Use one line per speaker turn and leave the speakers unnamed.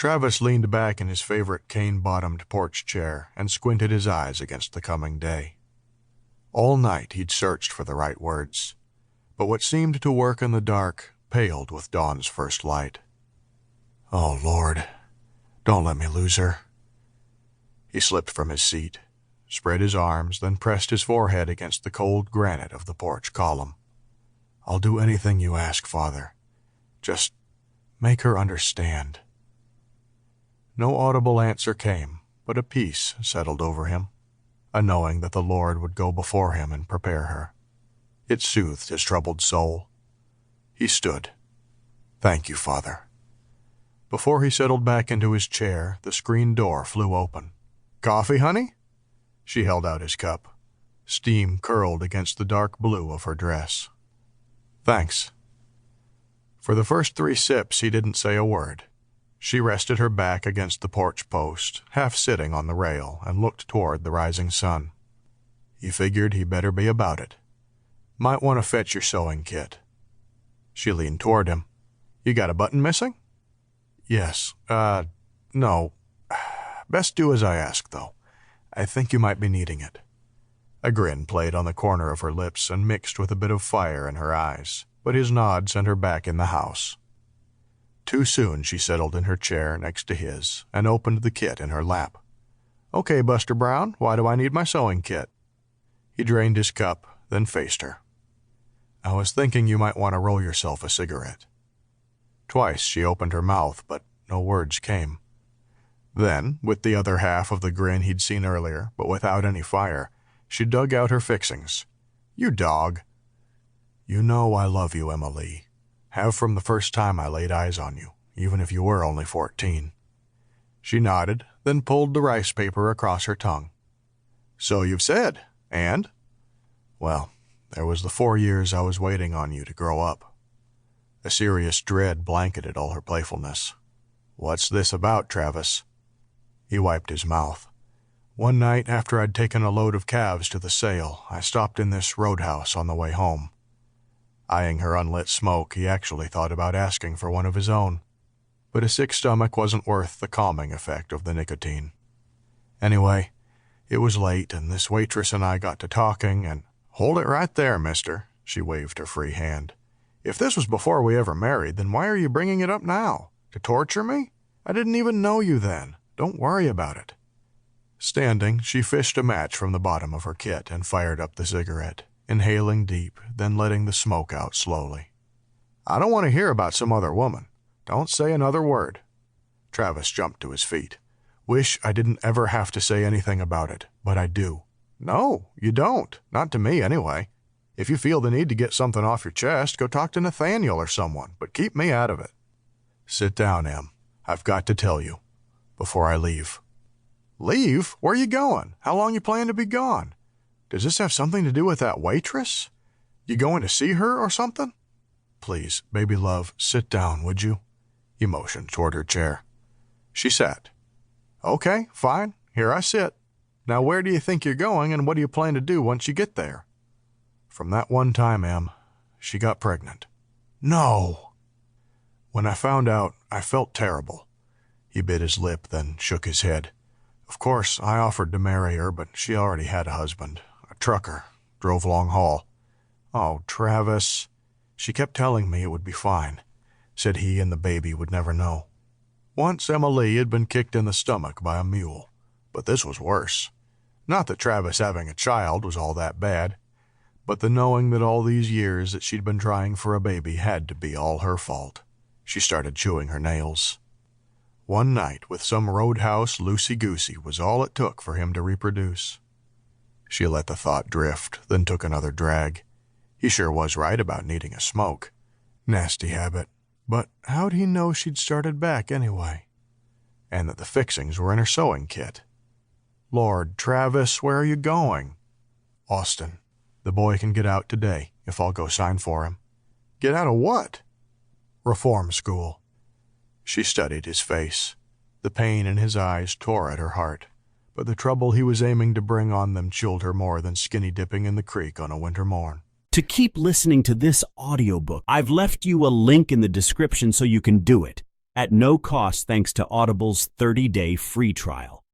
Travis leaned back in his favorite cane-bottomed porch chair and squinted his eyes against the coming day. All night he'd searched for the right words, but what seemed to work in the dark paled with dawn's first light. "Oh, Lord, don't let me lose her." He slipped from his seat, spread his arms, then pressed his forehead against the cold granite of the porch column. "I'll do anything you ask, Father. Just make her understand." No audible answer came, but a peace settled over him, a knowing that the Lord would go before him and prepare her. It soothed his troubled soul. He stood. "Thank you, Father." Before he settled back into his chair, the screen door flew open. "Coffee, honey?" She held out his cup. Steam curled against the dark blue of her dress. "Thanks." For the first 3 sips, he didn't say a word. She rested her back against the porch post, half sitting on the rail, and looked toward the rising sun. He figured he better be about it. "Might want to fetch your sewing kit." She leaned toward him. "You got a button missing?" "Yes. No. Best do as I ask, though. I think you might be needing it." A grin played on the corner of her lips and mixed with a bit of fire in her eyes, but his nod sent her back in the house. Too soon she settled in her chair next to his and opened the kit in her lap. "Okay, Buster Brown, why do I need my sewing kit?" He drained his cup, then faced her. "I was thinking you might want to roll yourself a cigarette." Twice she opened her mouth, but no words came. Then, with the other half of the grin he'd seen earlier, but without any fire, she dug out her fixings. "You dog." "You know I love you, Emily. Have from the first time I laid eyes on you, even if you were only 14. She nodded, then pulled the rice paper across her tongue. "So you've said, and?" "Well, there was the 4 years I was waiting on you to grow up." A serious dread blanketed all her playfulness. "What's this about, Travis?" He wiped his mouth. "One night after I'd taken a load of calves to the sale, I stopped in this roadhouse on the way home." Eyeing her unlit smoke, he actually thought about asking for one of his own. But a sick stomach wasn't worth the calming effect of the nicotine. "Anyway, it was late, and this waitress and I got to talking, and—" "Hold it right there, mister," she waved her free hand. "If this was before we ever married, then why are you bringing it up now? To torture me? I didn't even know you then. Don't worry about it." Standing, she fished a match from the bottom of her kit and fired up the cigarette, inhaling deep, then letting the smoke out slowly. "I don't want to hear about some other woman. Don't say another word." Travis jumped to his feet. "Wish I didn't ever have to say anything about it, but I do." "No, you don't. Not to me, anyway. If you feel the need to get something off your chest, go talk to Nathaniel or someone, but keep me out of it." "Sit down, Em. I've got to tell you. Before I leave." "Leave? Where you going? How long you plan to be gone? Does this have something to do with that waitress? You going to see her or something?" "Please, baby love, sit down, would you?" He motioned toward her chair. She sat. "Okay, fine. Here I sit. Now where do you think you're going, and what do you plan to do once you get there?" "From that one time, Em, she got pregnant." "No!" "When I found out, I felt terrible." He bit his lip, then shook his head. "Of course, I offered to marry her, but she already had a husband. A trucker. Drove long haul." "Oh, Travis." "She kept telling me it would be fine. Said he and the baby would never know. Once Emily had been kicked in the stomach by a mule, but this was worse. Not that Travis having a child was all that bad, but the knowing that all these years that she'd been trying for a baby had to be all her fault." She started chewing her nails. One night with some roadhouse loosey-goosey was all it took for him to reproduce. She let the thought drift, then took another drag. He sure was right about needing a smoke. Nasty habit. But how'd he know she'd started back anyway? And that the fixings were in her sewing kit? "Lord, Travis, where are you going?" "Austin. The boy can get out today, if I'll go sign for him." "Get out of what?" "Reform school." She studied his face. The pain in his eyes tore at her heart, but the trouble he was aiming to bring on them chilled her more than skinny dipping in the creek on a winter morn.
To keep listening to this audiobook, I've left you a link in the description so you can do it. at no cost thanks to Audible's 30-day free trial.